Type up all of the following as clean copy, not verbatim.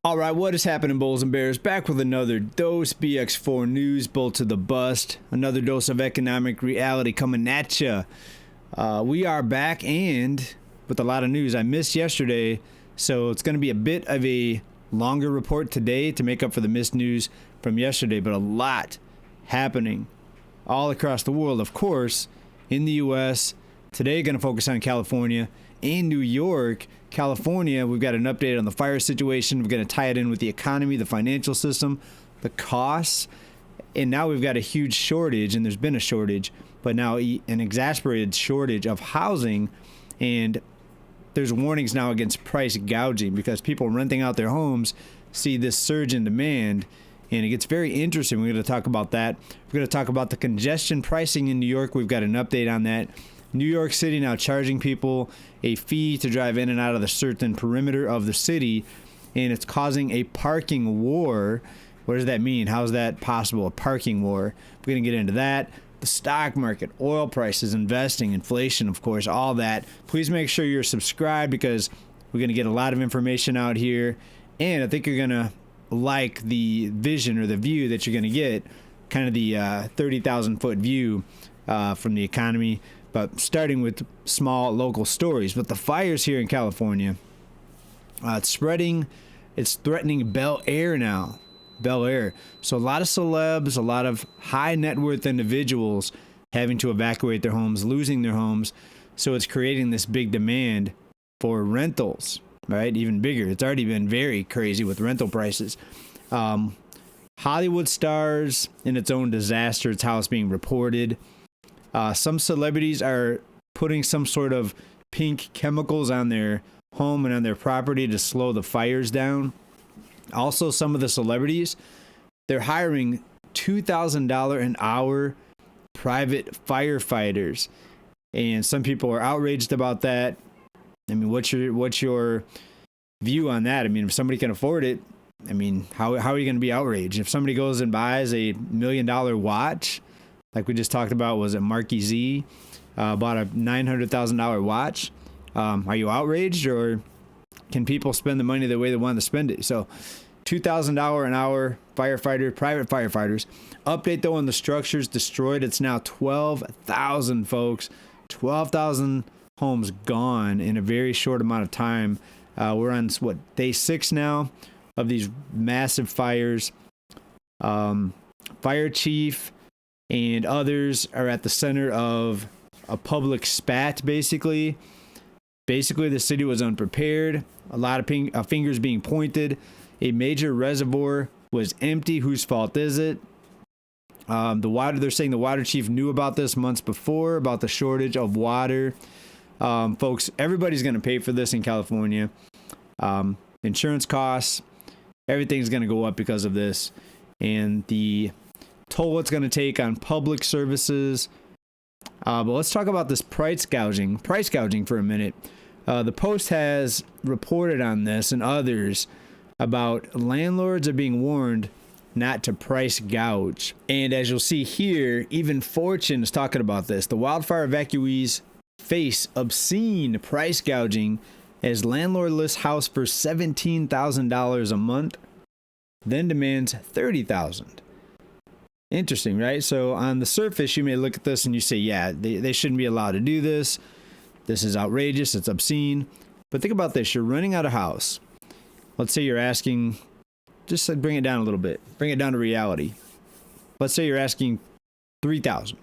All right, what is happening, Bulls and Bears? Back with another dose, BX4 News, Bull to the Bust. Another dose of economic reality coming at ya. We are back and with a lot of news. I missed yesterday, so it's going to be a bit of a longer report today to make up for the missed news from yesterday, but a lot happening all across the world, of course, in the U.S. Today, going to focus on California and New York. California, we've got an update on the fire situation. We're going to tie it in with the economy, the financial system, the costs, and now we've got a huge shortage, and there's been a shortage, but now an exasperated shortage of housing, and there's warnings now against price gouging because people renting out their homes see this surge in demand, and it gets very interesting. We're going to talk about that. We're going to talk about the congestion pricing in New York. We've got an update on that. New York City now charging people a fee to drive in and out of the certain perimeter of the city, and it's causing a parking war. What does that mean? How is that possible? A parking war. We're going to get into that. The stock market, oil prices, investing, inflation, of course, all that. Please make sure you're subscribed because we're going to get a lot of information out here, and I think you're going to like the vision or the view that you're going to get, kind of the 30,000 foot view from the economy. But starting with small local stories, with the fires here in California, it's spreading. It's threatening Bel Air now. Bel Air. So a lot of celebs, a lot of high net worth individuals having to evacuate their homes, losing their homes. So it's creating this big demand for rentals, right? Even bigger. It's already been very crazy with rental prices. Hollywood stars in its own disaster. It's how it's being reported. Some celebrities are putting some sort of pink chemicals on their home and on their property to slow the fires down. Also, some of the celebrities, they're hiring $2,000 an hour private firefighters. And some people are outraged about that. I mean, what's your view on that? I mean, if somebody can afford it, I mean, how are you going to be outraged? If somebody goes and buys a $1 million watch, like we just talked about, was it Marky Z, bought a $900,000 watch? Are you outraged, or can people spend the money the way they want to spend it? So $2,000 an hour firefighter, private firefighters. Update though on the structures destroyed. It's now 12,000 folks, 12,000 homes gone in a very short amount of time. We're on day 6 now of these massive fires. Fire chief and others are at the center of a public spat, basically. Basically, the city was unprepared. A lot of fingers being pointed. A major reservoir was empty. Whose fault is it? They're saying the water chief knew about this months before, about the shortage of water. Folks, everybody's going to pay for this in California. Insurance costs, everything's going to go up because of this. And the toll it's going to take on public services. But let's talk about this price gouging for a minute. The Post has reported on this and others about landlords are being warned not to price gouge. And as you'll see here, even Fortune is talking about this. The wildfire evacuees face obscene price gouging as landlord lists house for $17,000 a month, then demands $30,000. Interesting, right? So on the surface, you may look at this and you say, yeah, they shouldn't be allowed to do this. This is outrageous. It's obscene. But think about this. You're renting out a house. Let's say you're asking, just bring it down a little bit. Bring it down to reality. Let's say you're asking $3,000.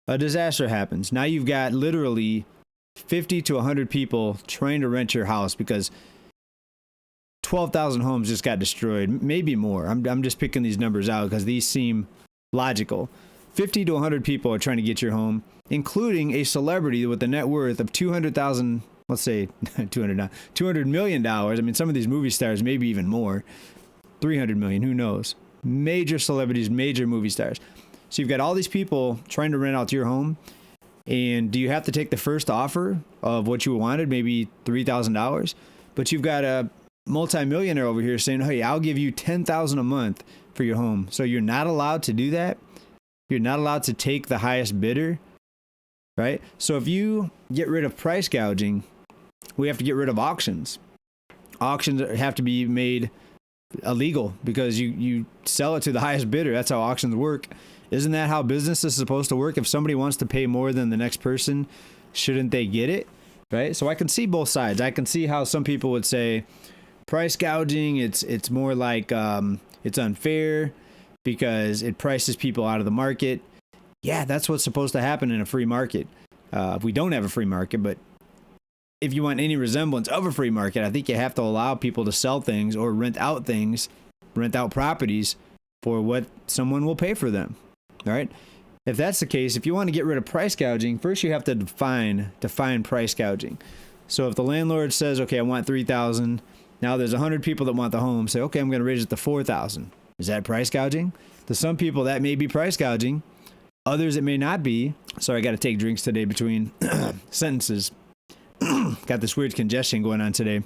A disaster happens. Now you've got literally 50 to 100 people trying to rent your house because 12,000 homes just got destroyed. Maybe more. I'm just picking these numbers out because these seem logical. 50 to 100 people are trying to get your home, including a celebrity with a net worth of 200,000, let's say $200 million. I mean, some of these movie stars, maybe even more, 300 million, who knows? Major celebrities, major movie stars. So you've got all these people trying to rent out your home. And do you have to take the first offer of what you wanted, maybe $3,000? But you've got a multimillionaire over here saying, hey, I'll give you $10,000 a month for your home. So you're not allowed to do that. You're not allowed to take the highest bidder, right? So if you get rid of price gouging, we have to get rid of auctions. Auctions have to be made illegal because you sell it to the highest bidder. That's how auctions work. Isn't that how business is supposed to work? If somebody wants to pay more than the next person, shouldn't they get it? Right? So I can see both sides. I can see how some people would say price gouging, it's more like it's unfair because it prices people out of the market. Yeah, that's what's supposed to happen in a free market. If we don't have a free market, but if you want any resemblance of a free market, I think you have to allow people to sell things or rent out properties for what someone will pay for them. All right. If that's the case, if you want to get rid of price gouging, first you have to define price gouging. So if the landlord says, okay, I want $3,000, now there's 100 people that want the home, say, okay, I'm going to raise it to $4,000. Is that price gouging? To some people, that may be price gouging. Others, it may not be. Sorry, I got to take drinks today between sentences. Got this weird congestion going on today.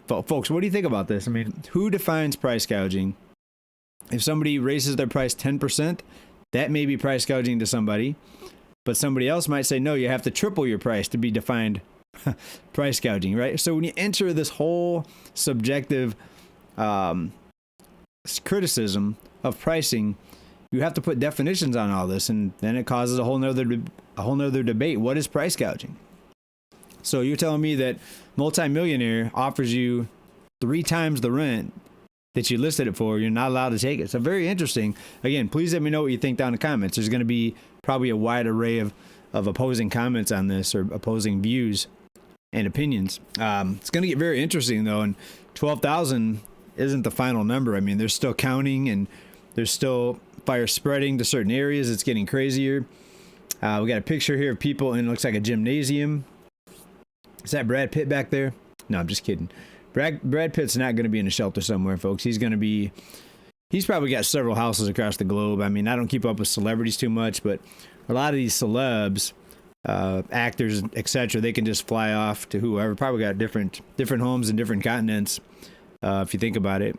Folks, what do you think about this? I mean, who defines price gouging? If somebody raises their price 10%, that may be price gouging to somebody. But somebody else might say, no, you have to triple your price to be defined price gouging, right? So when you enter this whole subjective criticism of pricing, you have to put definitions on all this, and then it causes a whole nother debate. What is price gouging? So you're telling me that multimillionaire offers you 3 times the rent that you listed it for, you're not allowed to take it. So very interesting. Again, please let me know what you think down in the comments. There's going to be probably a wide array of opposing comments on this, or opposing views and opinions. It's going to get very interesting though, and 12,000 isn't the final number. I mean, they're still counting, and there's still fire spreading to certain areas. It's getting crazier. We got a picture here of people in, looks like a gymnasium. Is that Brad Pitt back there? No, I'm just kidding. Brad Pitt's not going to be in a shelter somewhere, folks. He's probably got several houses across the globe. I mean, I don't keep up with celebrities too much, but a lot of these celebs, actors, etc., they can just fly off to whoever. Probably got different homes in different continents, if you think about it.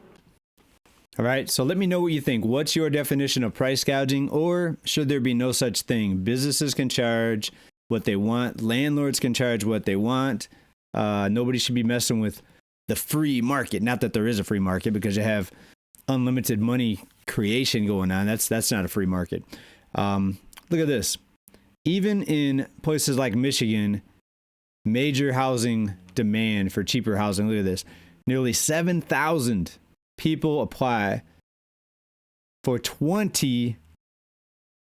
All right, so let me know what you think. What's your definition of price gouging, or should there be no such thing? Businesses can charge what they want. Landlords can charge what they want. Nobody should be messing with the free market. Not that there is a free market, because you have unlimited money creation going on. That's not a free market. Look at this. Even in places like Michigan, major housing demand for cheaper housing. Look at this. Nearly 7,000 people apply for 20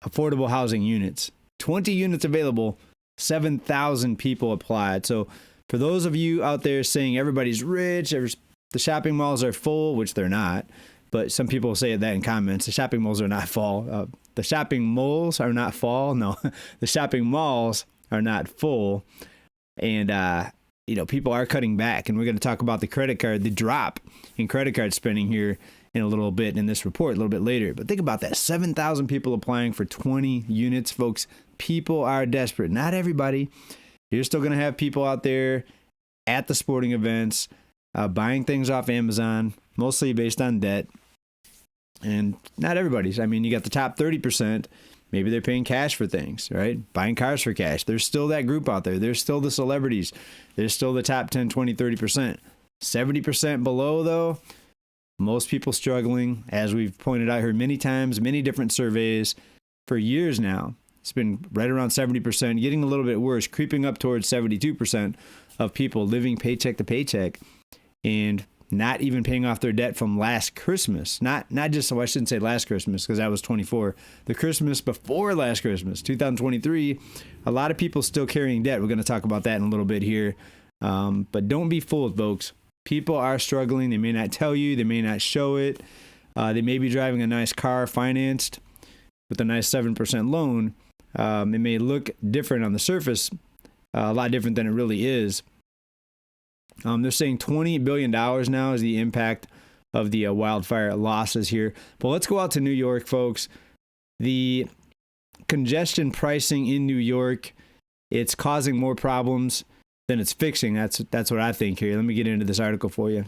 affordable housing units. 20 units available, 7,000 people applied. So for those of you out there saying everybody's rich, the shopping malls are full, which they're not, but some people say that in comments. The shopping malls are not full. The shopping malls are not full. No, the shopping malls are not full. And, people are cutting back. And we're going to talk about the drop in credit card spending here in a little bit in this report, a little bit later. But think about that. 7,000 people applying for 20 units, folks. People are desperate. Not everybody. You're still going to have people out there at the sporting events, buying things off Amazon, mostly based on debt. And not everybody's. I mean, you got the top 30%. Maybe they're paying cash for things, right? Buying cars for cash. There's still that group out there. There's still the celebrities. There's still the top 10, 20, 30%. 70% below, though, most people struggling. As we've pointed out here many times, many different surveys for years now. It's been right around 70%, getting a little bit worse, creeping up towards 72% of people living paycheck to paycheck and not even paying off their debt from last Christmas. Not just, I shouldn't say last Christmas, because that was 24. The Christmas before last Christmas, 2023, a lot of people still carrying debt. We're going to talk about that in a little bit here. But don't be fooled, folks. People are struggling. They may not tell you. They may not show it. They may be driving a nice car financed with a nice 7% loan. It may look different on the surface, a lot different than it really is. They're saying $20 billion now is the impact of the wildfire losses here. But let's go out to New York, folks. The congestion pricing in New York, it's causing more problems than it's fixing. That's what I think here. Let me get into this article for you.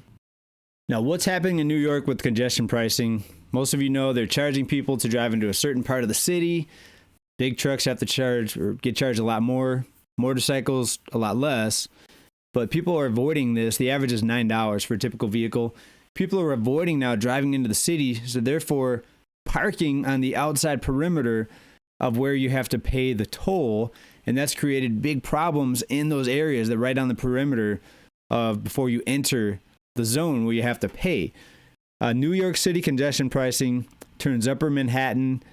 Now, what's happening in New York with congestion pricing? Most of you know they're charging people to drive into a certain part of the city. Big trucks have to charge or get charged a lot more. Motorcycles, a lot less. But people are avoiding this. The average is $9 for a typical vehicle. people are avoiding now driving into the city, so therefore parking on the outside perimeter of where you have to pay the toll, and that's created big problems in those areas that right on the perimeter of before you enter the zone where you have to pay. New York City congestion pricing turns Upper Manhattan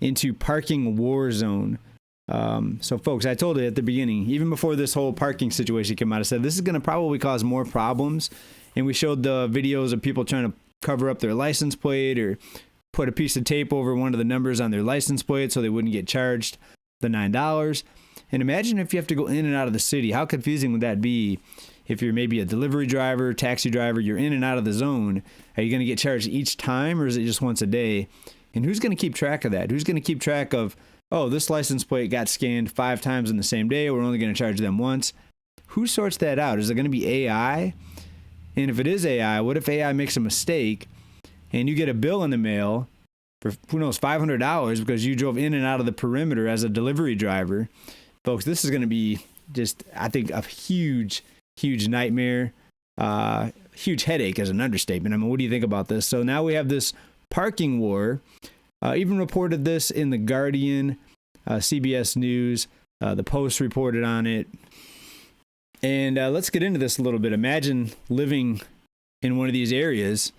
into parking war zone. So folks, I told you at the beginning, even before this whole parking situation came out, I said this is going to probably cause more problems. And we showed the videos of people trying to cover up their license plate or put a piece of tape over one of the numbers on their license plate so they wouldn't get charged the $9. And imagine if you have to go in and out of the city. How confusing would that be if you're maybe a delivery driver, taxi driver, you're in and out of the zone? Are you going to get charged each time, or is it just once a day? And who's going to keep track of that? Who's going to keep track of, oh, this license plate got scanned 5 times in the same day, we're only going to charge them once? Who sorts that out? Is it going to be AI? And if it is AI, what if AI makes a mistake and you get a bill in the mail for, who knows, $500 because you drove in and out of the perimeter as a delivery driver? Folks, this is going to be just, I think, a huge nightmare. Huge headache is an understatement. I mean, what do you think about this? So now we have this parking war. Even reported this in The Guardian, CBS News, The Post reported on it. And let's get into this a little bit. Imagine living in one of these areas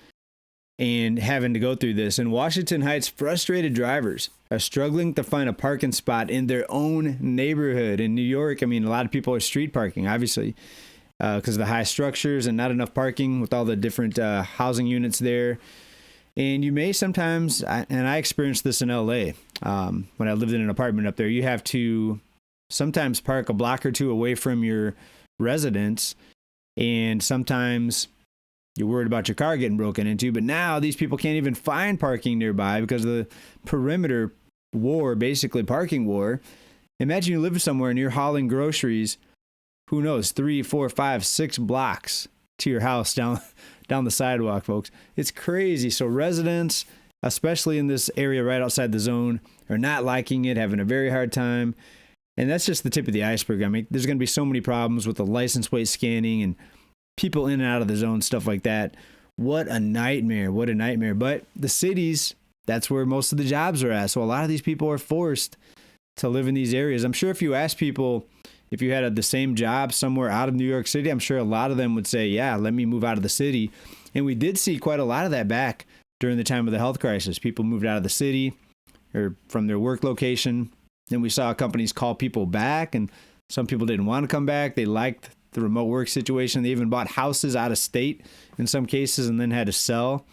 and having to go through this. In Washington Heights, frustrated drivers are struggling to find a parking spot in their own neighborhood. In New York, I mean, a lot of people are street parking, obviously, because of the high structures and not enough parking with all the different housing units there. And you may sometimes, and I experienced this in LA when I lived in an apartment up there, you have to sometimes park a block or two away from your residence, and sometimes you're worried about your car getting broken into. But now these people can't even find parking nearby because of the perimeter war, basically parking war. Imagine you live somewhere and you're hauling groceries, who knows, 3, 4, 5, 6 blocks to your house down the sidewalk, folks. It's crazy. So residents, especially in this area right outside the zone, are not liking it, having a very hard time. And that's just the tip of the iceberg. I mean, there's going to be so many problems with the license plate scanning and people in and out of the zone, stuff like that. What a nightmare. What a nightmare. But the cities, that's where most of the jobs are at. So a lot of these people are forced to live in these areas. I'm sure if you ask people, if you had the same job somewhere out of New York City, I'm sure a lot of them would say, yeah, let me move out of the city. And we did see quite a lot of that back during the time of the health crisis. People moved out of the city or from their work location. Then we saw companies call people back, and some people didn't want to come back. They liked the remote work situation. They even bought houses out of state in some cases and then had to sell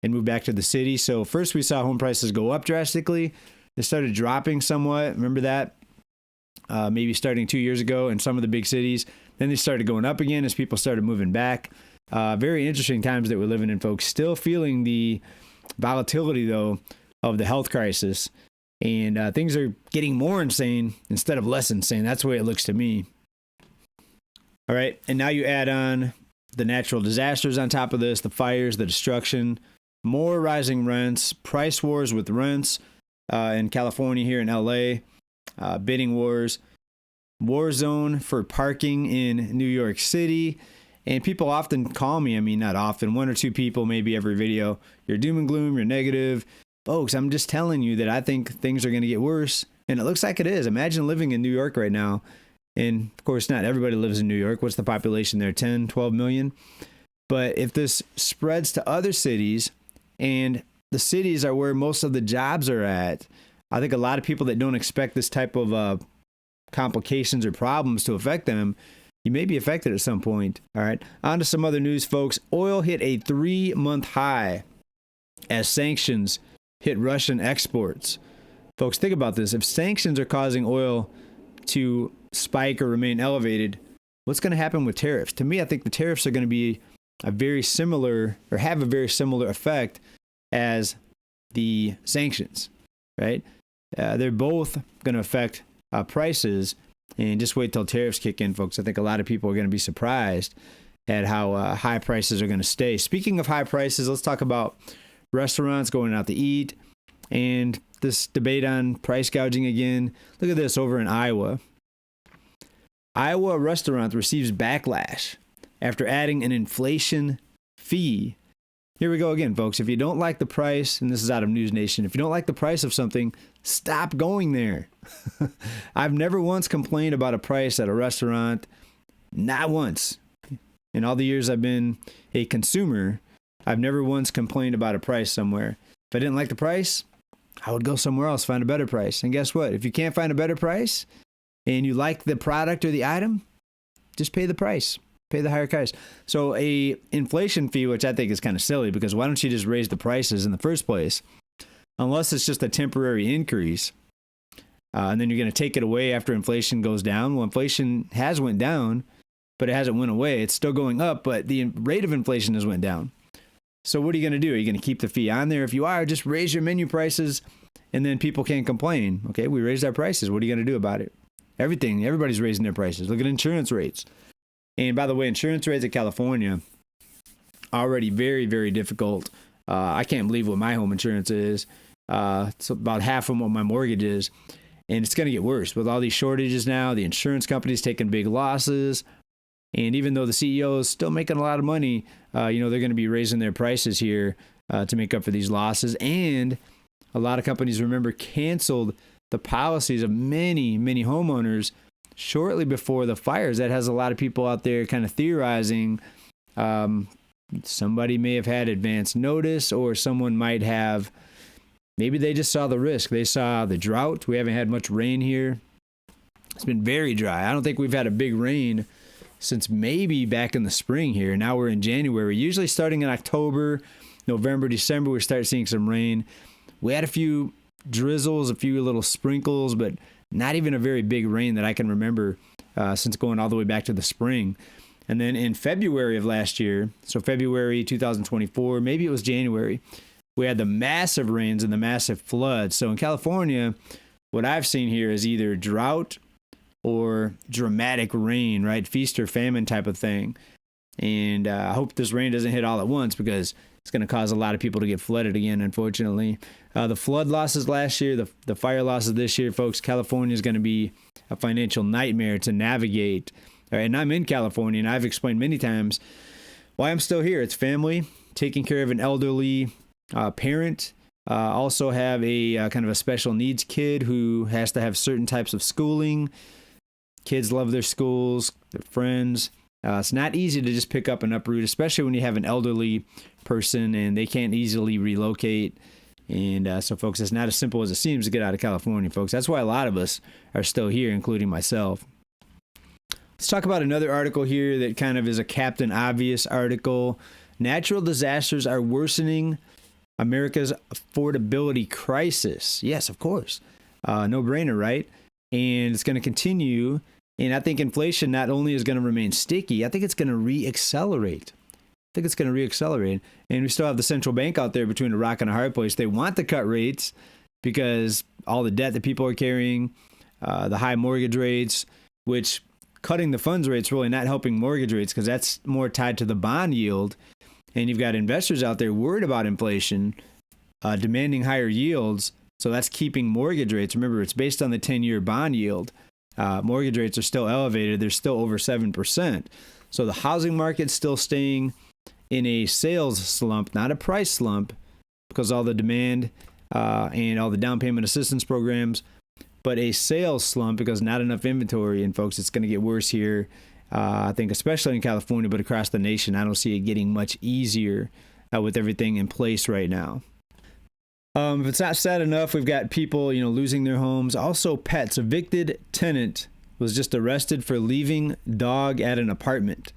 and move back to the city. So first we saw home prices go up drastically. They started dropping somewhat. Remember that? Maybe starting 2 years ago in some of the big cities. Then they started going up again as people started moving back. Very interesting times that we're living in, folks. Still feeling the volatility, though, of the health crisis. And things are getting more insane instead of less insane. That's the way it looks to me. All right. And now you add on the natural disasters on top of this, the fires, the destruction, more rising rents, price wars with rents in California, here in LA. Bidding wars, war zone for parking in New York City. And people often call me, I mean, not often, 1 or 2 people, maybe every video, you're doom and gloom, you're negative. Folks, I'm just telling you that I think things are going to get worse. And it looks like it is. Imagine living in New York right now. And of course, not everybody lives in New York. What's the population there? 10, 12 million. But if this spreads to other cities, and the cities are where most of the jobs are at, I think a lot of people that don't expect this type of complications or problems to affect them, you may be affected at some point. All right. On to some other news, folks. Oil hit a 3-month high as sanctions hit Russian exports. Folks, think about this. If sanctions are causing oil to spike or remain elevated, what's going to happen with tariffs? To me, I think the tariffs are going to be a very similar, or have a very similar effect as the sanctions, right? They're both going to affect prices, and just wait till tariffs kick in, folks. I think a lot of people are going to be surprised at how high prices are going to stay. Speaking of high prices, let's talk about restaurants going out to eat and this debate on price gouging again. Look at this over in Iowa. Iowa restaurant receives backlash after adding an inflation fee Here we go again, folks. If you don't like the price, and this is out of News Nation, if you don't like the price of something, stop going there. I've never once complained about a price at a restaurant. Not once. In all the years I've been a consumer, I've never once complained about a price somewhere. If I didn't like the price, I would go somewhere else, find a better price. And guess what? If you can't find a better price and you like the product or the item, just pay the price. Pay the higher price. So a inflation fee, which I think is kind of silly, because why don't you just raise the prices in the first place? Unless it's just a temporary increase. And then you're going to take it away after inflation goes down. Well, inflation has went down, but it hasn't went away. It's still going up, but the rate of inflation has went down. So what are you going to do? Are you going to keep the fee on there? If you are, just raise your menu prices, and then people can't complain. Okay, we raised our prices. What are you going to do about it? Everybody's raising their prices. Look at insurance rates. And by the way, insurance rates in California already very, very difficult. I can't believe what my home insurance is. It's about half of what my mortgage is. And it's going to get worse with all these shortages now. The insurance companies taking big losses. And even though the CEO is still making a lot of money, they're going to be raising their prices here to make up for these losses. And a lot of companies, remember, canceled the policies of many, many homeowners shortly before the fires. That has a lot of people out there kind of theorizing somebody may have had advance notice, or someone might have, maybe they just saw the risk. They saw the drought. We haven't had much rain here. It's been very dry. I don't think we've had a big rain since maybe back in the spring here. Now we're in January. Usually starting in October, November, December, we start seeing some rain. We had a few drizzles, a few little sprinkles, but not even a very big rain that I can remember since going all the way back to the spring. And then in February of last year, so February 2024, maybe it was January, we had the massive rains and the massive floods. So in California, what I've seen here is either drought or dramatic rain, right? Feast or famine type of thing. And I hope this rain doesn't hit all at once, because it's going to cause a lot of people to get flooded again, unfortunately. The flood losses last year, the fire losses this year, folks, California is going to be a financial nightmare to navigate. And I'm in California, and I've explained many times why I'm still here. It's family, taking care of an elderly parent. Also have a kind of a special needs kid who has to have certain types of schooling. Kids love their schools, their friends. It's not easy to just pick up and uproot, especially when you have an elderly person and they can't easily relocate. And so, folks, it's not as simple as it seems to get out of California, folks. That's why a lot of us are still here, including myself. Let's talk about another article here that kind of is a Captain Obvious article. Natural disasters are worsening America's affordability crisis. Yes, of course. No brainer, right? And it's going to continue. And I think inflation not only is going to remain sticky, I think it's going to re-accelerate. And we still have the central bank out there between a rock and a hard place. They want to cut rates because all the debt that people are carrying, the high mortgage rates, which cutting the funds rates really not helping mortgage rates, because that's more tied to the bond yield. And you've got investors out there worried about inflation, demanding higher yields. So that's keeping mortgage rates. Remember, it's based on the 10-year bond yield. Mortgage rates are still elevated. They're still over 7%. So the housing market's still staying in a sales slump, not a price slump, because all the demand and all the down payment assistance programs, but a sales slump because not enough inventory. And folks, it's going to get worse here. I think especially in California, but across the nation. I don't see it getting much easier with everything in place right now. If it's not sad enough, we've got people, losing their homes. Also, pets. Evicted tenant was just arrested for leaving dog at an apartment.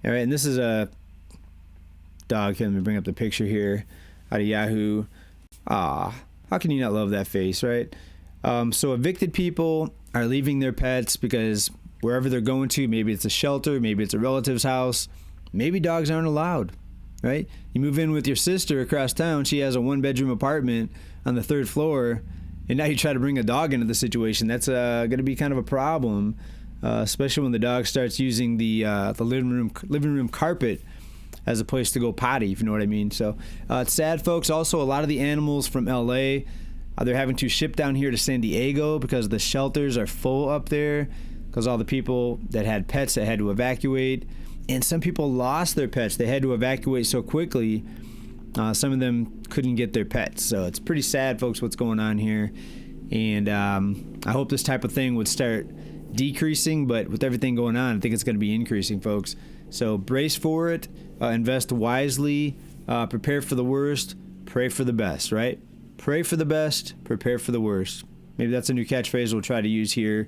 All right, and this is a dog. Let me bring up the picture here out of Yahoo. How can you not love that face, right? So evicted people are leaving their pets because wherever they're going to, maybe it's a shelter, maybe it's a relative's house, maybe dogs aren't allowed, right? You move in with your sister across town, she has a 1-bedroom apartment on the 3rd floor, and now you try to bring a dog into the situation. That's going to be kind of a problem, especially when the dog starts using the living room carpet as a place to go potty, if you know what I mean. So it's sad, folks. Also, a lot of the animals from LA, they're having to ship down here to San Diego because the shelters are full up there, because all the people that had pets that had to evacuate. And some people lost their pets. They had to evacuate so quickly. Some of them couldn't get their pets. So it's pretty sad, folks, what's going on here. And I hope this type of thing would start decreasing, but with everything going on, I think it's going to be increasing, folks. So brace for it, invest wisely, prepare for the worst, pray for the best, right? Pray for the best, prepare for the worst. Maybe that's a new catchphrase we'll try to use here.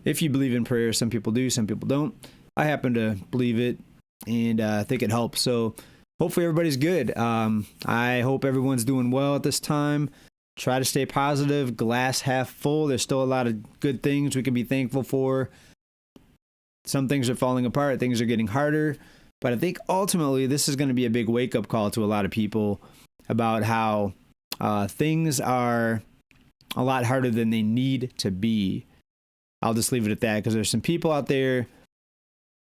If you believe in prayer, some people do, some people don't. I happen to believe it, and I think it helps. So hopefully everybody's good. I hope everyone's doing well at this time. Try to stay positive, glass half full. There's still a lot of good things we can be thankful for. Some things are falling apart, things are getting harder. But I think ultimately this is going to be a big wake-up call to a lot of people about how things are a lot harder than they need to be. I'll just leave it at that, because there's some people out there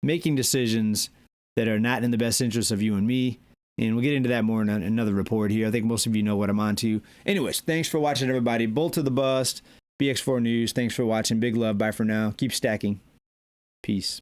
making decisions that are not in the best interest of you and me. And we'll get into that more in another report here. I think most of you know what I'm on to. Anyways, thanks for watching, everybody. Bolt to the bust. BX4 News. Thanks for watching. Big love. Bye for now. Keep stacking. Peace.